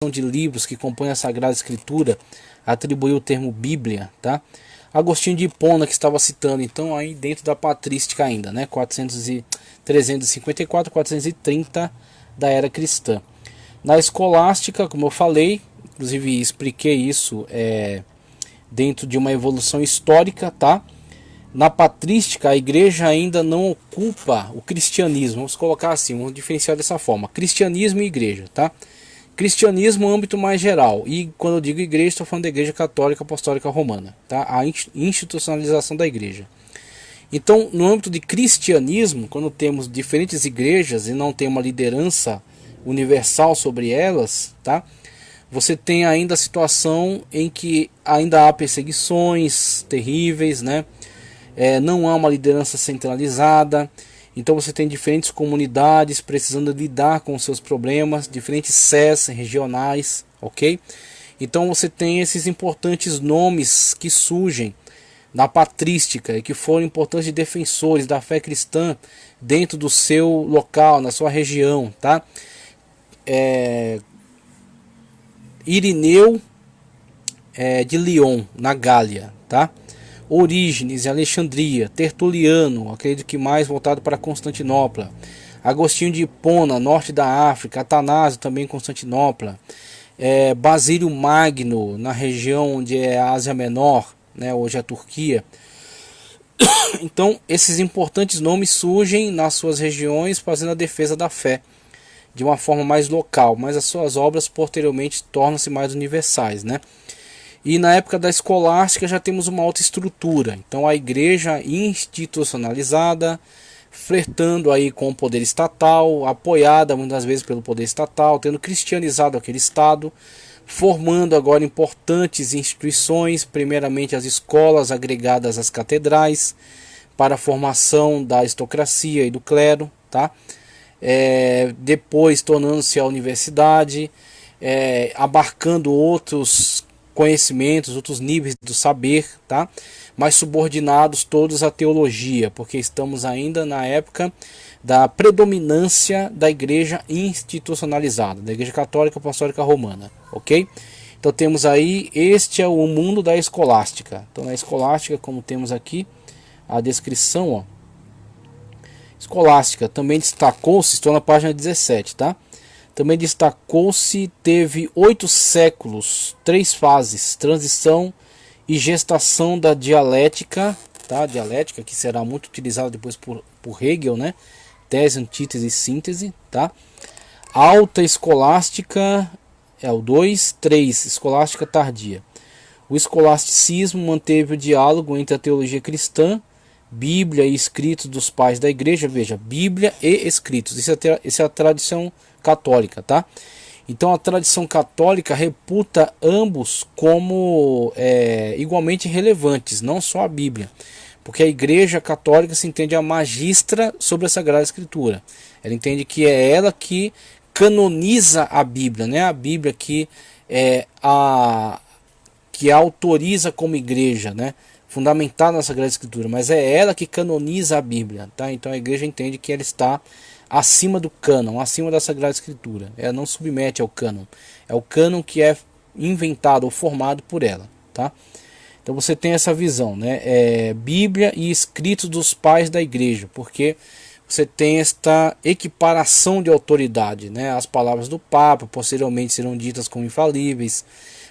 de livros que compõem a Sagrada Escritura atribuiu o termo Bíblia, tá? Agostinho de Hipona, que estava citando, então, aí dentro da patrística ainda, né? 354, 430 da era cristã. Na escolástica, como eu falei, inclusive expliquei isso dentro de uma evolução histórica, tá? Na patrística, a igreja ainda não ocupa o cristianismo. Vamos colocar assim, vamos diferenciar dessa forma: cristianismo e igreja, tá? Cristianismo é um âmbito mais geral, e quando eu digo igreja, estou falando da Igreja Católica Apostólica Romana, tá? A institucionalização da igreja. Então, no âmbito de cristianismo, quando temos diferentes igrejas e não tem uma liderança universal sobre elas, tá? Você tem ainda a situação em que ainda há perseguições terríveis, né? Não há uma liderança centralizada. Então você tem diferentes comunidades precisando lidar com seus problemas, diferentes sés regionais, ok? Então você tem esses importantes nomes que surgem na patrística e que foram importantes defensores da fé cristã dentro do seu local, na sua região, tá? Irineu de Lyon, na Gália, tá? Orígenes em Alexandria, Tertuliano, acredito que mais voltado para Constantinopla, Agostinho de Hipona, norte da África, Atanásio também em Constantinopla, Basílio Magno na região onde é a Ásia Menor, né, hoje a Turquia. Então esses importantes nomes surgem nas suas regiões fazendo a defesa da fé de uma forma mais local, mas as suas obras posteriormente tornam-se mais universais, né? E na época da escolástica já temos uma outra estrutura. Então a igreja institucionalizada, flertando aí com o poder estatal, apoiada muitas vezes pelo poder estatal, tendo cristianizado aquele estado, formando agora importantes instituições, primeiramente as escolas agregadas às catedrais, para a formação da aristocracia e do clero, tá? Depois tornando-se a universidade, abarcando outros conhecimentos, outros níveis do saber, tá? Mas subordinados todos à teologia, porque estamos ainda na época da predominância da igreja institucionalizada, da Igreja Católica Apostólica Romana, ok? Então temos aí, este é o mundo da escolástica. Então na escolástica, como temos aqui a descrição, ó, escolástica também destacou-se, estou na página 17, tá? Também destacou-se, teve 8 séculos, 3 fases: transição e gestação da dialética, tá? Dialética que será muito utilizada depois por Hegel, né? Tese, antítese e síntese, tá? Alta escolástica é o 2, 3, escolástica tardia. O escolasticismo manteve o diálogo entre a teologia cristã, Bíblia e escritos dos pais da igreja. Veja, Bíblia e escritos, isso é a tradição católica, tá? Então a tradição católica reputa ambos como igualmente relevantes, não só a Bíblia, porque a igreja católica se entende a magistra sobre a Sagrada Escritura. Ela entende que é ela que canoniza a Bíblia, né? A Bíblia que a autoriza como igreja, né? Fundamentada na Sagrada Escritura, mas é ela que canoniza a Bíblia, tá? Então a igreja entende que ela está acima do cânon, acima da Sagrada Escritura. Ela não submete ao cânon. É o cânon que é inventado ou formado por ela, tá? Então você tem essa visão, né? Bíblia e escritos dos pais da igreja, porque você tem esta equiparação de autoridade, né? As palavras do Papa posteriormente serão ditas como infalíveis,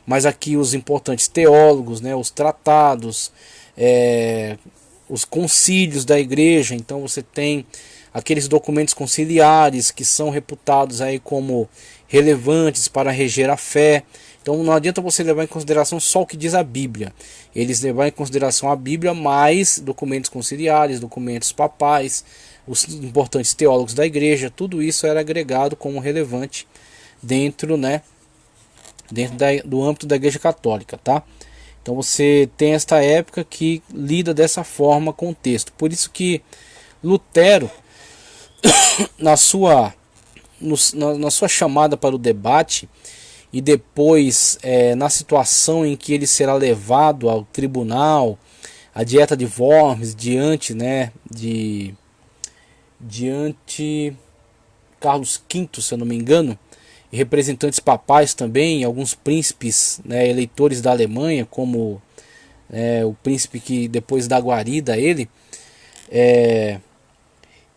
mas aqui os importantes teólogos, né? Os tratados, os concílios da igreja. Então você tem aqueles documentos conciliares que são reputados aí como relevantes para reger a fé. Então não adianta você levar em consideração só o que diz a Bíblia. Eles levam em consideração a Bíblia, mais documentos conciliares, documentos papais, os importantes teólogos da igreja, tudo isso era agregado como relevante dentro, né, do âmbito da igreja católica, tá? Então você tem esta época que lida dessa forma com o texto. Por isso que Lutero, na sua chamada para o debate, e depois na situação em que ele será levado ao tribunal, a dieta de Worms, diante Carlos V, se eu não me engano, e representantes papais também, alguns príncipes, né, eleitores da Alemanha, como o príncipe que depois dá guarida a ele,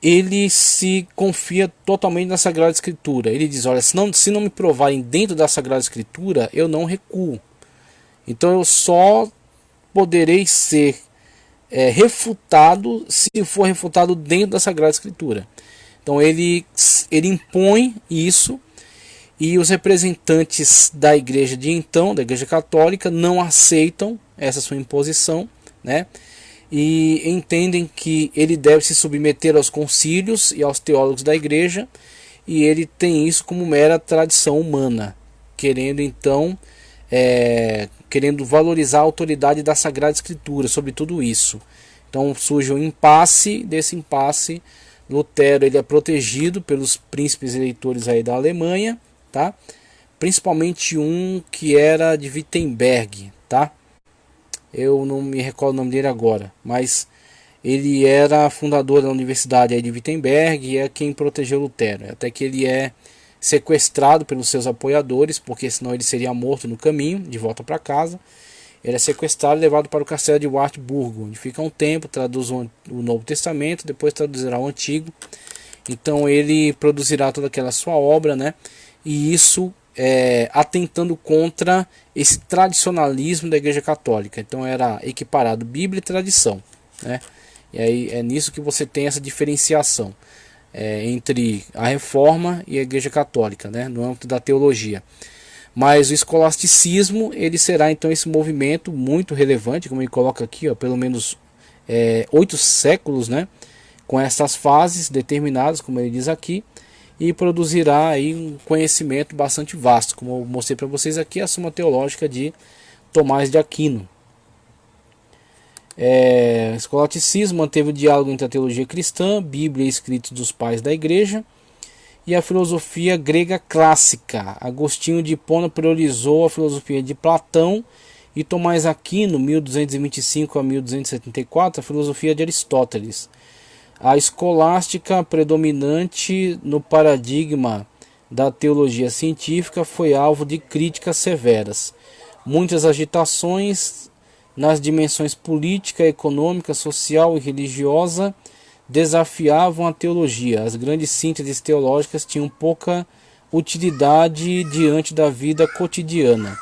ele se confia totalmente na Sagrada Escritura. Ele diz: olha, se não me provarem dentro da Sagrada Escritura, eu não recuo. Então eu só poderei ser refutado se for refutado dentro da Sagrada Escritura. Então ele impõe isso, e os representantes da igreja de então, da Igreja Católica, não aceitam essa sua imposição, né? E entendem que ele deve se submeter aos concílios e aos teólogos da igreja, e ele tem isso como mera tradição humana, querendo então querendo valorizar a autoridade da Sagrada Escritura sobre tudo isso. Então surge um impasse. Desse impasse, Lutero ele é protegido pelos príncipes eleitores aí da Alemanha, tá? Principalmente um que era de Wittenberg, tá? Eu não me recordo o nome dele agora, mas ele era fundador da Universidade aí de Wittenberg e é quem protegeu Lutero, até que ele é sequestrado pelos seus apoiadores, porque senão ele seria morto no caminho de volta para casa. Ele é sequestrado e levado para o castelo de Wartburgo, onde fica um tempo, traduz o Novo Testamento, depois traduzirá o Antigo. Então ele produzirá toda aquela sua obra, né? E isso atentando contra esse tradicionalismo da Igreja Católica. Então era equiparado Bíblia e tradição, né? E aí é nisso que você tem essa diferenciação entre a Reforma e a Igreja Católica, né? No âmbito da teologia. Mas o escolasticismo ele será então esse movimento muito relevante, como ele coloca aqui, ó, pelo menos 8 séculos, né? Com essas fases determinadas, como ele diz aqui, e produzirá aí um conhecimento bastante vasto, como eu mostrei para vocês aqui, a Suma Teológica de Tomás de Aquino. O escolasticismo manteve o diálogo entre a teologia cristã, Bíblia e escritos dos pais da igreja, e a filosofia grega clássica. Agostinho de Hipona priorizou a filosofia de Platão, e Tomás Aquino, 1225 a 1274, a filosofia de Aristóteles. A escolástica predominante no paradigma da teologia científica foi alvo de críticas severas. Muitas agitações nas dimensões política, econômica, social e religiosa desafiavam a teologia. As grandes sínteses teológicas tinham pouca utilidade diante da vida cotidiana,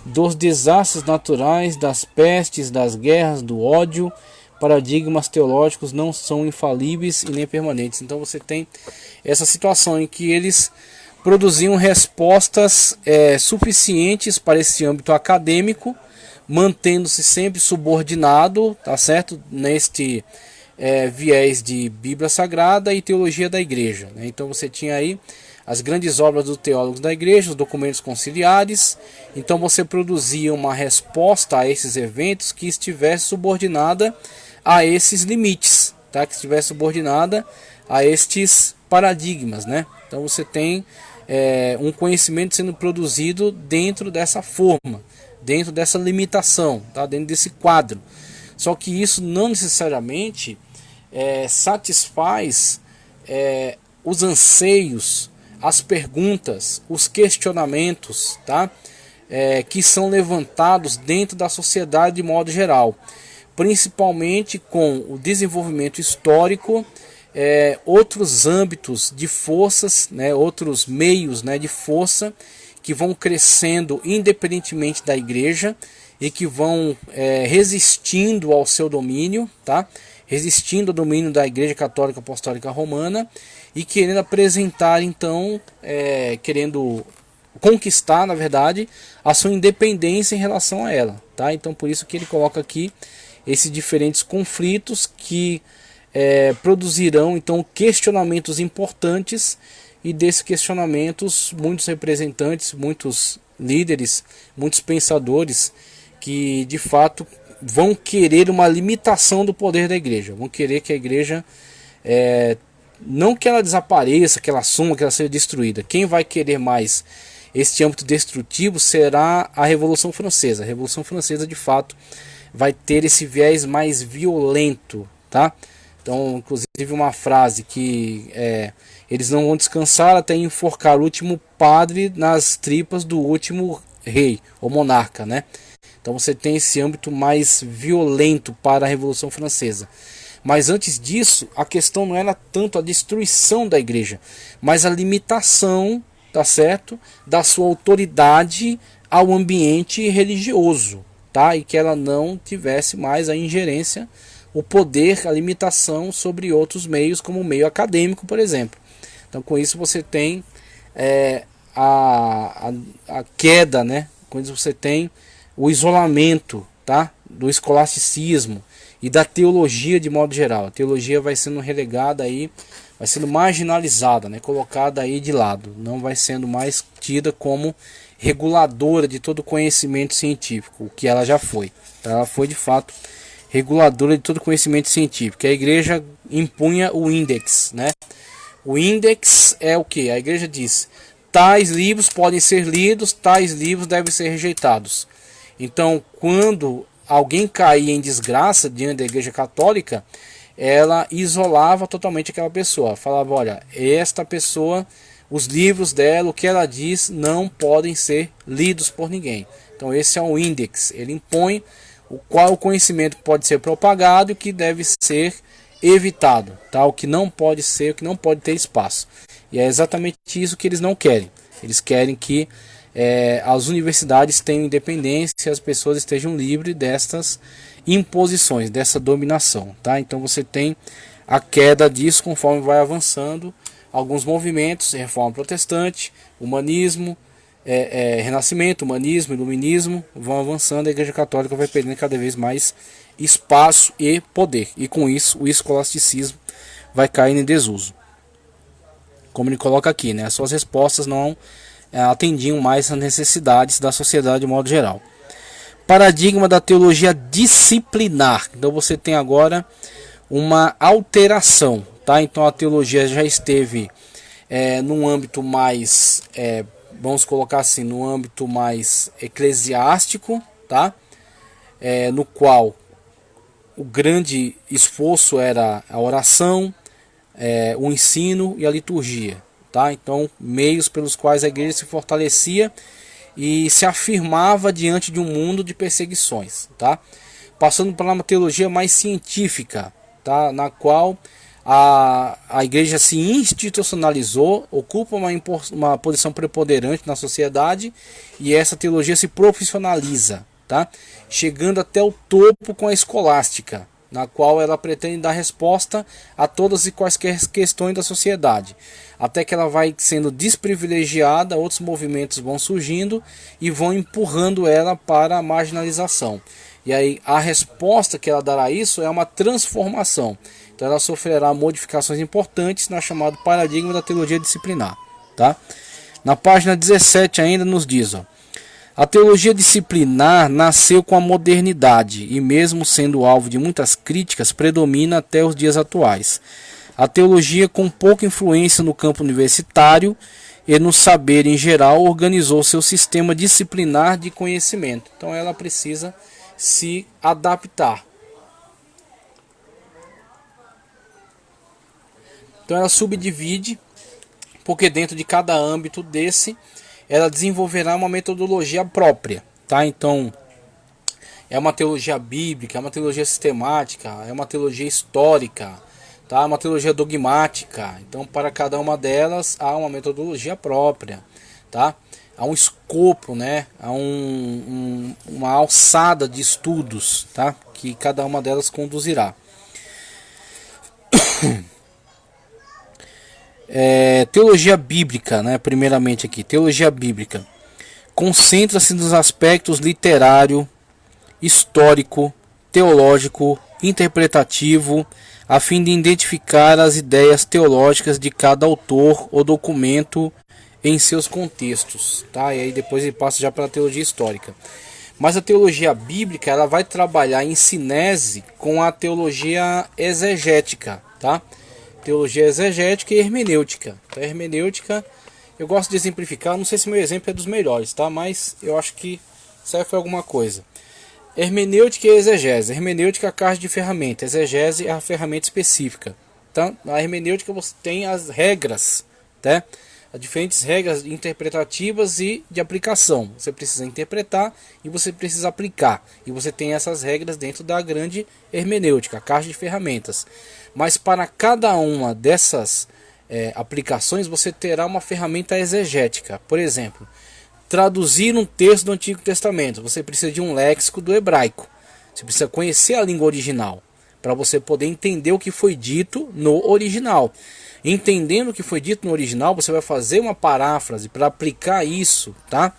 dos desastres naturais, das pestes, das guerras, do ódio. Paradigmas teológicos não são infalíveis e nem permanentes. Então você tem essa situação em que eles produziam respostas suficientes para esse âmbito acadêmico, mantendo-se sempre subordinado, tá certo, neste viés de Bíblia Sagrada e teologia da igreja, né? Então você tinha aí as grandes obras dos teólogos da igreja, os documentos conciliares. Então você produzia uma resposta a esses eventos que estivesse subordinada a esses limites, tá? Que estivesse subordinada a estes paradigmas, né? Então você tem um conhecimento sendo produzido dentro dessa forma, dentro dessa limitação, tá? Dentro desse quadro. Só que isso não necessariamente satisfaz os anseios, as perguntas, os questionamentos, tá? Que são levantados dentro da sociedade de modo geral, principalmente com o desenvolvimento histórico, outros âmbitos de forças, né, outros meios, né, de força que vão crescendo independentemente da igreja e que vão resistindo ao seu domínio, tá? Resistindo ao domínio da Igreja Católica Apostólica Romana e querendo apresentar então, querendo conquistar, na verdade, a sua independência em relação a ela, tá? Então por isso que ele coloca aqui esses diferentes conflitos que produzirão então questionamentos importantes, e desses questionamentos muitos representantes, muitos líderes, muitos pensadores que de fato vão querer uma limitação do poder da igreja, vão querer que a igreja não que ela desapareça, que ela suma, que ela seja destruída. Quem vai querer mais este âmbito destrutivo será a Revolução Francesa. A Revolução Francesa de fato vai ter esse viés mais violento, tá? Então, inclusive uma frase que Eles não vão descansar até enforcar o último padre nas tripas do último rei ou monarca, né? Então você tem esse âmbito mais violento para a Revolução Francesa. Mas antes disso, a questão não era tanto a destruição da igreja, mas a limitação, tá certo, da sua autoridade ao ambiente religioso, tá? E que ela não tivesse mais a ingerência, o poder, a limitação sobre outros meios, como o meio acadêmico, por exemplo. Então, com isso você tem a queda, né? Com isso você tem o isolamento, tá? Do escolasticismo e da teologia de modo geral. A teologia vai sendo relegada aí, vai sendo marginalizada, né? Colocada aí de lado. Não vai sendo mais tida como reguladora de todo conhecimento científico, o que ela já foi. Tá? Ela foi de fato reguladora de todo conhecimento científico. A igreja impunha o índex, né? O índex é o que? A igreja diz: tais livros podem ser lidos, tais livros devem ser rejeitados. Então, quando alguém caía em desgraça diante da igreja católica, ela isolava totalmente aquela pessoa. Falava: olha, esta pessoa, os livros dela, o que ela diz, não podem ser lidos por ninguém. Então esse é um índex. Ele impõe qual o conhecimento pode ser propagado e o que deve ser evitado, tá? O que não pode ser, o que não pode ter espaço. E é exatamente isso que eles não querem. Eles querem que as universidades tenham independência e as pessoas estejam livres destas imposições, dessa dominação, tá? Então você tem a queda disso conforme vai avançando alguns movimentos: reforma protestante, humanismo, renascimento, humanismo, iluminismo vão avançando. A igreja católica vai perdendo cada vez mais espaço e poder, e com isso o escolasticismo vai cair em desuso. Como ele coloca aqui, né? As suas respostas não atendiam mais às necessidades da sociedade de modo geral. Paradigma da teologia disciplinar. Então você tem agora uma alteração, tá? Então a teologia já esteve num âmbito mais, vamos colocar assim, no âmbito mais eclesiástico, tá? No qual o grande esforço era a oração, o ensino e a liturgia, tá? Então, meios pelos quais a igreja se fortalecia e se afirmava diante de um mundo de perseguições, tá? Passando para uma teologia mais científica, tá? Na qual a igreja se institucionalizou, ocupa uma posição preponderante na sociedade, e essa teologia se profissionaliza, tá? Chegando até o topo com a escolástica, na qual ela pretende dar resposta a todas e quaisquer questões da sociedade, até que ela vai sendo desprivilegiada, outros movimentos vão surgindo e vão empurrando ela para a marginalização. E aí a resposta que ela dará a isso é uma transformação. Então ela sofrerá modificações importantes na chamada paradigma da teologia disciplinar, tá? Na página 17 ainda nos diz, ó: a teologia disciplinar nasceu com a modernidade e, mesmo sendo alvo de muitas críticas, predomina até os dias atuais. A teologia, com pouca influência no campo universitário e no saber em geral, organizou seu sistema disciplinar de conhecimento. Então ela precisa se adaptar. Então ela subdivide, porque dentro de cada âmbito desse ela desenvolverá uma metodologia própria, tá? Então é uma teologia bíblica, é uma teologia sistemática, é uma teologia histórica, tá? É uma teologia dogmática. Então para cada uma delas há uma metodologia própria, tá? Há um escopo, né? Há uma alçada de estudos, tá? Que cada uma delas conduzirá. Teologia bíblica, né? Primeiramente aqui, teologia bíblica concentra-se nos aspectos literário, histórico, teológico, interpretativo, a fim de identificar as ideias teológicas de cada autor ou documento em seus contextos, tá? E aí depois ele passa já para a teologia histórica. Mas a teologia bíblica, ela vai trabalhar em sinese com a teologia exegética, tá? Teologia exegética e hermenêutica. A hermenêutica, eu gosto de exemplificar, não sei se meu exemplo é dos melhores, tá? Mas eu acho que serve para alguma coisa. Hermenêutica e exegese. Hermenêutica é a caixa de ferramenta, exegese é a ferramenta específica. Tá? Na hermenêutica você tem as regras, né? As diferentes regras interpretativas e de aplicação. Você precisa interpretar e você precisa aplicar. E você tem essas regras dentro da grande hermenêutica, a caixa de ferramentas. Mas para cada uma dessas aplicações você terá uma ferramenta exegética. Por exemplo, traduzir um texto do Antigo Testamento. Você precisa de um léxico do hebraico. Você precisa conhecer a língua original para você poder entender o que foi dito no original. Entendendo o que foi dito no original, você vai fazer uma paráfrase para aplicar isso, tá?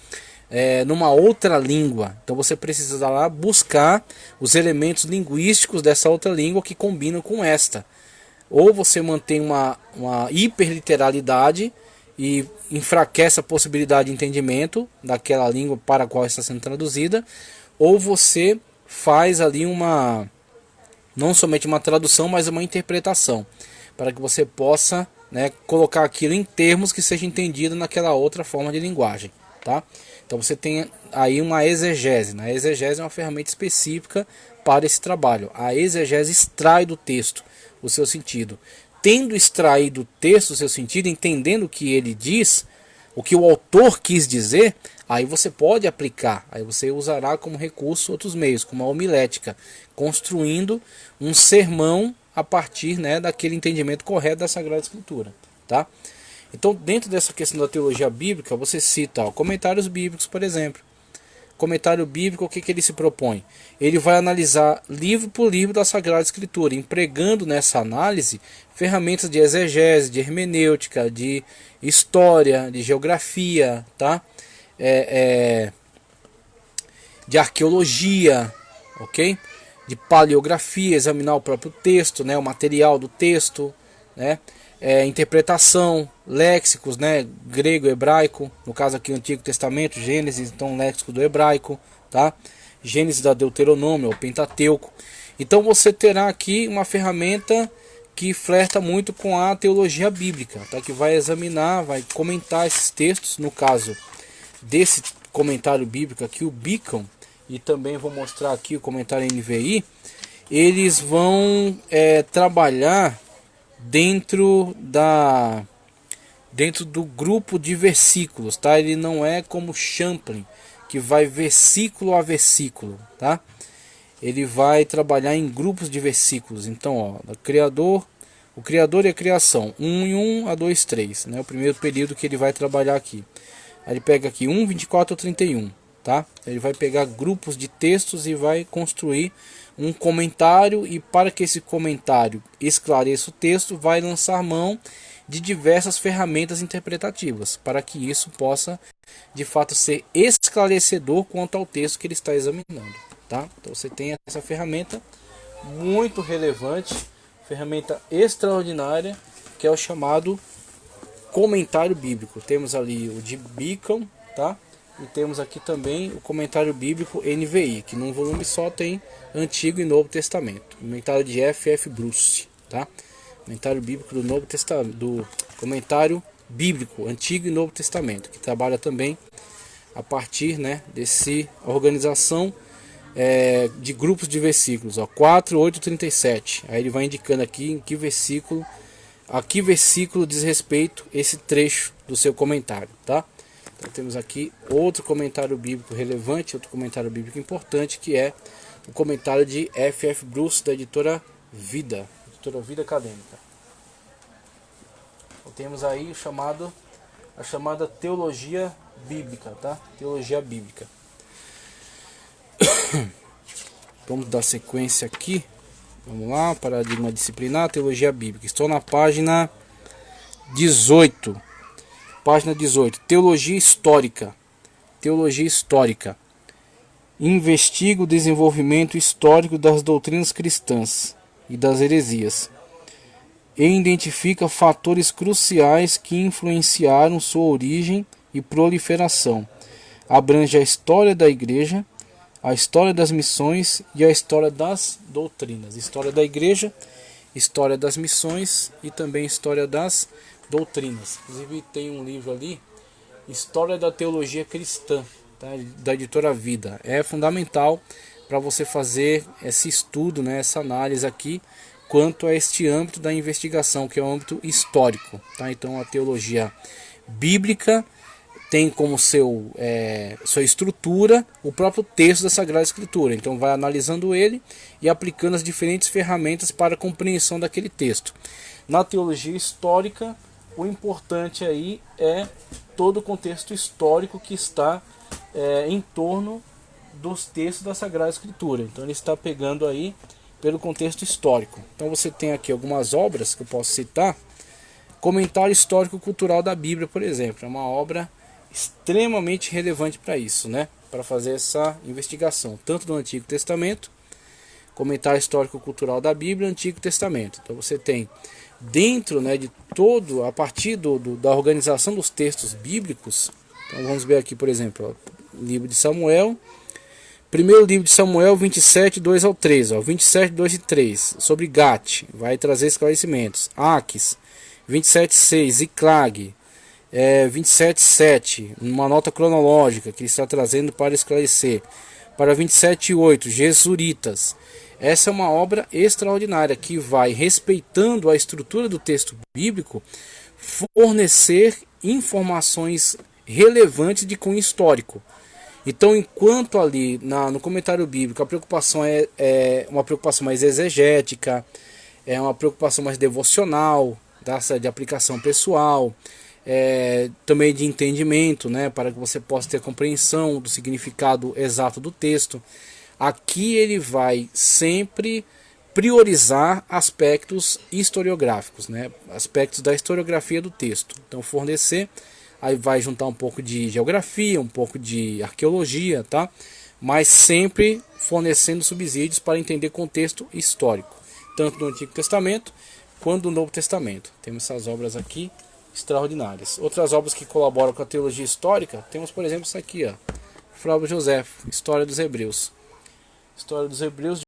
Numa outra língua. Então você precisa lá buscar os elementos linguísticos dessa outra língua que combinam com esta. Ou você mantém uma hiperliteralidade e enfraquece a possibilidade de entendimento daquela língua para a qual está sendo traduzida, ou você faz ali não somente uma tradução, mas uma interpretação, para que você possa, né, colocar aquilo em termos que seja entendido naquela outra forma de linguagem, tá? Então você tem aí uma exegese. A exegese é uma ferramenta específica para esse trabalho. A exegese extrai do texto o seu sentido. Tendo extraído do texto o seu sentido, entendendo o que ele diz, o que o autor quis dizer, aí você pode aplicar, aí você usará como recurso outros meios, como a homilética, construindo um sermão a partir, né, daquele entendimento correto da Sagrada Escritura, tá? Então, dentro dessa questão da teologia bíblica, você cita comentários bíblicos, por exemplo. Comentário bíblico, o que ele se propõe? Ele vai analisar livro por livro da Sagrada Escritura, empregando nessa análise ferramentas de exegese, de hermenêutica, de história, de geografia, tá? De arqueologia, ok? De paleografia, examinar o próprio texto, né? O material do texto, né? Interpretação, léxicos, né? Grego, hebraico, no caso aqui o Antigo Testamento, Gênesis, então léxico do hebraico, tá? Gênesis da Deuteronômio, o Pentateuco. Então você terá aqui uma ferramenta que flerta muito com a teologia bíblica, tá? Que vai examinar, vai comentar esses textos. No caso desse comentário bíblico aqui, o Beacon, e também vou mostrar aqui o comentário NVI, eles vão trabalhar dentro do grupo de versículos, tá? Ele não é como Champlin, que vai versículo a versículo, tá? Ele vai trabalhar em grupos de versículos. Então, o Criador e a criação, 1 em 1 a 2, 3, né? O primeiro período que ele vai trabalhar aqui. Aí ele pega aqui 1, 24 a 31, tá? Ele vai pegar grupos de textos e vai construir um comentário, e para que esse comentário esclareça o texto, vai lançar mão de diversas ferramentas interpretativas, para que isso possa de fato ser esclarecedor quanto ao texto que ele está examinando, tá? Então você tem essa ferramenta muito relevante, ferramenta extraordinária, que é o chamado comentário bíblico. Temos ali o de Beacon, tá? E temos aqui também o comentário bíblico NVI, que num volume só tem Antigo e Novo Testamento. Comentário de F.F. Bruce, tá? Comentário bíblico do Novo Testamento, do comentário bíblico Antigo e Novo Testamento, que trabalha também a partir, né, desse organização de grupos de versículos, 4, 8, 37. Aí ele vai indicando aqui em que versículo, a que versículo diz respeito esse trecho do seu comentário, tá? Então temos aqui outro comentário bíblico relevante, outro comentário bíblico importante, que é o comentário de F.F. Bruce, da editora Vida Acadêmica. Então, temos aí a chamada teologia bíblica, tá? Teologia bíblica. Vamos dar sequência aqui. Vamos lá, paradigma disciplinar, teologia bíblica. Estou na página 18. Página 18. Teologia histórica. Teologia histórica. Investiga o desenvolvimento histórico das doutrinas cristãs e das heresias, e identifica fatores cruciais que influenciaram sua origem e proliferação. Abrange a história da Igreja, a história das missões e a história das doutrinas. História da Igreja, história das missões e também história das doutrinas. Inclusive tem um livro ali, História da Teologia Cristã, tá? Da editora Vida. É fundamental para você fazer esse estudo, né, essa análise aqui, quanto a este âmbito da investigação, que é o âmbito histórico. Tá? Então a teologia bíblica tem como sua estrutura o próprio texto da Sagrada Escritura. Então vai analisando ele e aplicando as diferentes ferramentas para a compreensão daquele texto. Na teologia histórica, o importante aí é todo o contexto histórico que está em torno dos textos da Sagrada Escritura. Então ele está pegando aí pelo contexto histórico. Então você tem aqui algumas obras que eu posso citar. Comentário Histórico-Cultural da Bíblia, por exemplo, é uma obra extremamente relevante para isso, né? Para fazer essa investigação, tanto do Antigo Testamento, Comentário Histórico-Cultural da Bíblia, Antigo Testamento. Então você tem dentro, né, de todo, a partir da organização dos textos bíblicos. Então vamos ver aqui, por exemplo, ó, livro de Samuel, primeiro livro de Samuel 27, 2 ao 3, ó, 27, 2 e 3, sobre Gate, vai trazer esclarecimentos. Aques 27, 6, Ziclag, 27, 7, uma nota cronológica que ele está trazendo para esclarecer. Para 27, 8, Jesuritas. Essa é uma obra extraordinária que vai, respeitando a estrutura do texto bíblico, fornecer informações relevantes de cunho histórico. Então, enquanto ali no comentário bíblico a preocupação é uma preocupação mais exegética, é uma preocupação mais devocional, de aplicação pessoal, também de entendimento, né, para que você possa ter compreensão do significado exato do texto. Aqui ele vai sempre priorizar aspectos historiográficos, né, aspectos da historiografia do texto. Então fornecer, aí vai juntar um pouco de geografia, um pouco de arqueologia, tá? Mas sempre fornecendo subsídios para entender contexto histórico, tanto do Antigo Testamento quanto do Novo Testamento. Temos essas obras aqui extraordinárias. Outras obras que colaboram com a teologia histórica, temos, por exemplo, isso aqui, ó, Flávio José, História dos Hebreus. História dos Hebreus